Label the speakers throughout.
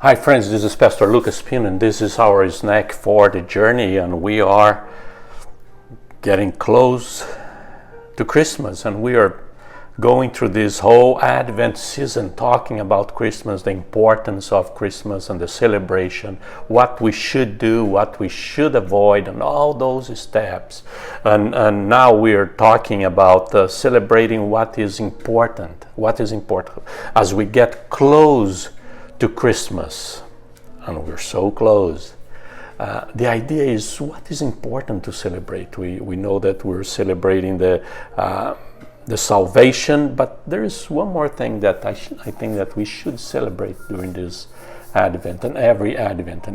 Speaker 1: Hi friends, this is Pastor Lucas Pin, and this is our snack for the journey, and we are getting close to Christmas, and we are going through this whole Advent season talking about Christmas, the importance of Christmas and the celebration, what we should do, what we should avoid, and all those steps. And now we are talking about celebrating what is important as we get close to Christmas, and we're so close. The idea is, what is important to celebrate? We know that we're celebrating the salvation, but there is one more thing that I think that we should celebrate during this Advent and every Advent,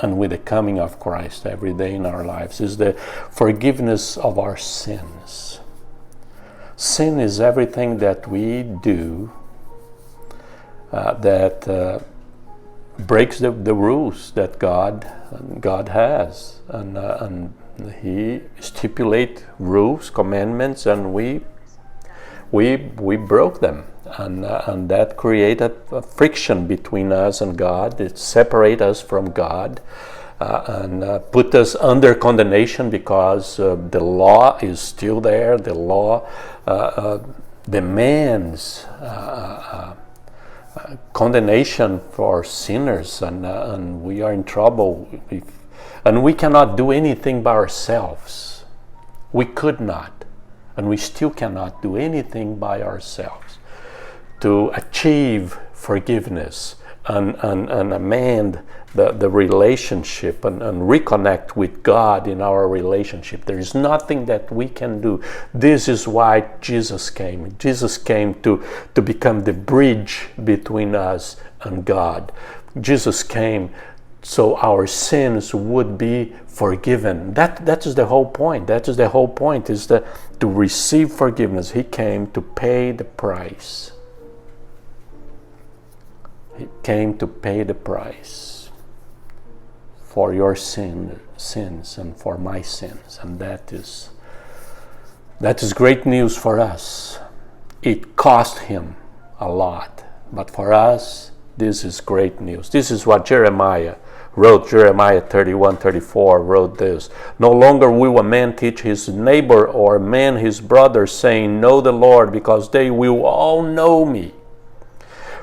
Speaker 1: and with the coming of Christ every day in our lives, is the forgiveness of our sins. Sin is everything that we do that breaks the rules that God has, and He stipulate rules, commandments, and we broke them, and that created a friction between us and God. It separates us from God, and put us under condemnation because the law is still there. The law demands condemnation for sinners, and we are in trouble, and we cannot do anything by ourselves. We could not, and we still cannot do anything by ourselves to achieve forgiveness and amend the relationship and reconnect with God in our relationship. There is nothing that we can do. This is why Jesus came. Jesus came to become the bridge between us and God. Jesus came so our sins would be forgiven. That is the whole point. That is the whole point, is to receive forgiveness. He came to pay the price. He came to pay the price for your sins and for my sins, and that is great news for us. It cost Him a lot, but for us this is great news. This is what Jeremiah wrote. Jeremiah 31:34 wrote this: "No longer will a man teach his neighbor or man his brother, saying, 'Know the Lord,' because they will all know me,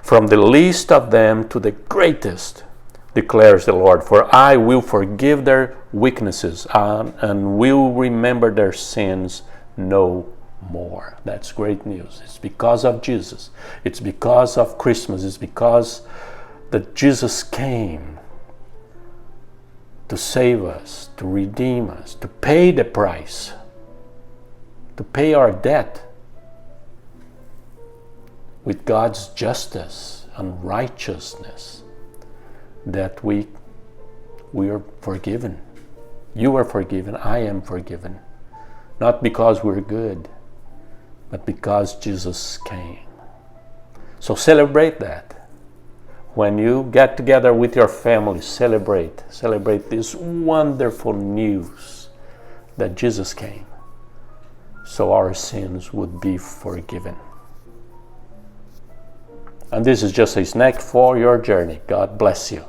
Speaker 1: from the least of them to the greatest, declares the Lord. For I will forgive their weaknesses and will remember their sins no more." That's great news. It's because of Jesus. It's because of Christmas. It's because that Jesus came to save us, to redeem us, to pay the price, to pay our debt with God's justice and righteousness, that we are forgiven. You are forgiven. I am forgiven. Not because we're good, but because Jesus came. So celebrate that. When you get together with your family, celebrate this wonderful news that Jesus came so our sins would be forgiven. And this is just a snack for your journey. God bless you.